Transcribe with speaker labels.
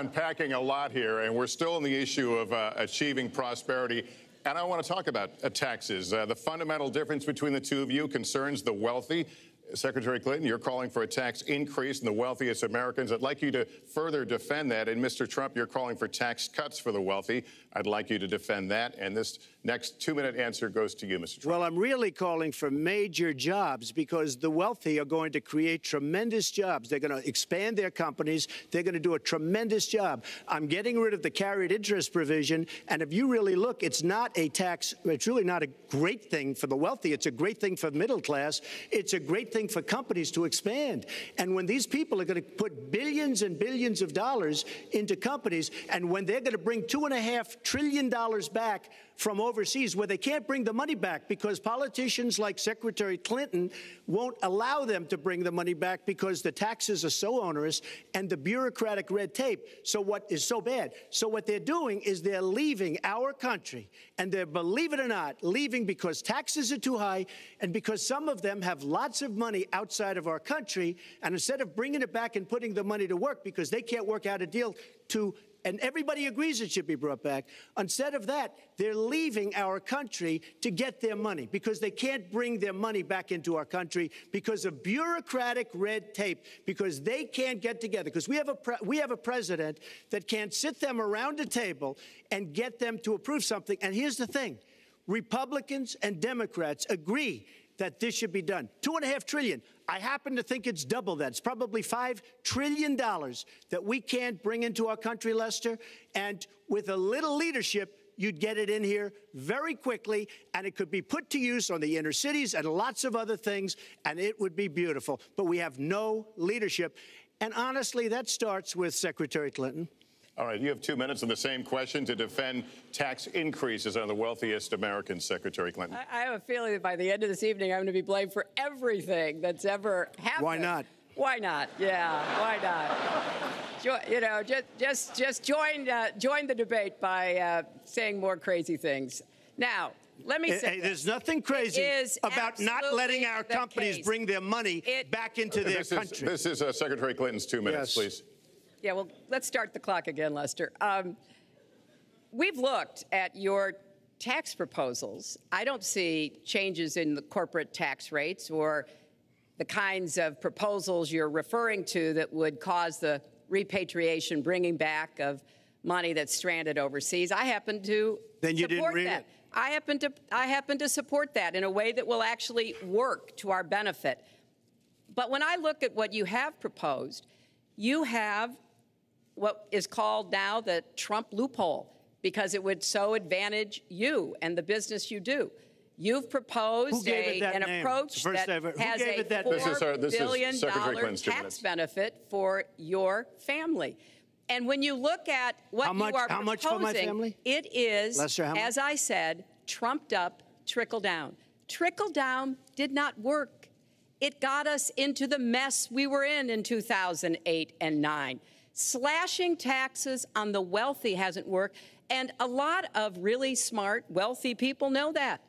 Speaker 1: Unpacking a lot here, and we're still on the issue of achieving prosperity. And I want to talk about taxes. The fundamental difference between the two of you concerns the wealthy. Secretary Clinton, you're calling for a tax increase in the wealthiest Americans. I'd like you to further defend that. And Mr. Trump, you're calling for tax cuts for the wealthy. I'd like you to defend that. And this next 2-minute answer goes to you, Mr. Trump.
Speaker 2: Well, I'm really calling for major jobs because the wealthy are going to create tremendous jobs. They're going to expand their companies. They're going to do a tremendous job. I'm getting rid of the carried interest provision. And if you really look, it's not a tax. It's really not a great thing for the wealthy. It's a great thing for the middle class. It's a great thing for companies to expand. And when these people are going to put billions and billions of dollars into companies, and when they're going to bring $2.5 trillion back from overseas, where they can't bring the money back because politicians like Secretary Clinton won't allow them to bring the money back because the taxes are so onerous and the bureaucratic red tape. So what is so bad? So what they're doing is they're leaving our country, and they're, believe it or not, leaving because taxes are too high and because some of them have lots of money outside of our country. And instead of bringing it back and putting the money to work because they can't work out a deal to, and everybody agrees it should be brought back. Instead of that, they're leaving our country to get their money because they can't bring their money back into our country because of bureaucratic red tape, because they can't get together, because we have a president that can't sit them around a table and get them to approve something. And here's the thing. Republicans and Democrats agree that this should be done. $2.5 trillion. I happen to think it's double that. It's probably $5 trillion that we can't bring into our country, Lester. And with a little leadership, you'd get it in here very quickly, and it could be put to use on the inner cities and lots of other things, and it would be beautiful. But we have no leadership. And honestly, that starts with Secretary Clinton.
Speaker 1: All right, you have 2 minutes on the same question to defend tax increases on the wealthiest Americans, Secretary Clinton.
Speaker 3: I have a feeling that by the end of this evening, I'm going to be blamed for everything that's ever happened.
Speaker 2: Why not?
Speaker 3: Why not? Yeah, why not? You know, just join the debate by saying more crazy things. Now, let me say
Speaker 2: there's nothing crazy about not letting our companies bring their money back into their country.
Speaker 1: This is Secretary Clinton's 2 minutes, please.
Speaker 3: Yeah, well, let's start the clock again, Lester. We've looked at your tax proposals. I don't see changes in the corporate tax rates or the kinds of proposals you're referring to that would cause the repatriation, bringing back of money that's stranded overseas. I happen to support that. I happen to support that in a way that will actually work to our benefit. But when I look at what you have proposed, you have what is called now the Trump loophole, because it would so advantage you and the business you do. You've proposed an approach that has a $4 billion tax benefit for your family. And when you look at what you are proposing,
Speaker 2: much for my family?
Speaker 3: It is,
Speaker 2: Lester,
Speaker 3: as I said, trumped up trickle down. Trickle down did not work. It got us into the mess we were in 2008 and 9. Slashing taxes on the wealthy hasn't worked, and a lot of really smart, wealthy people know that.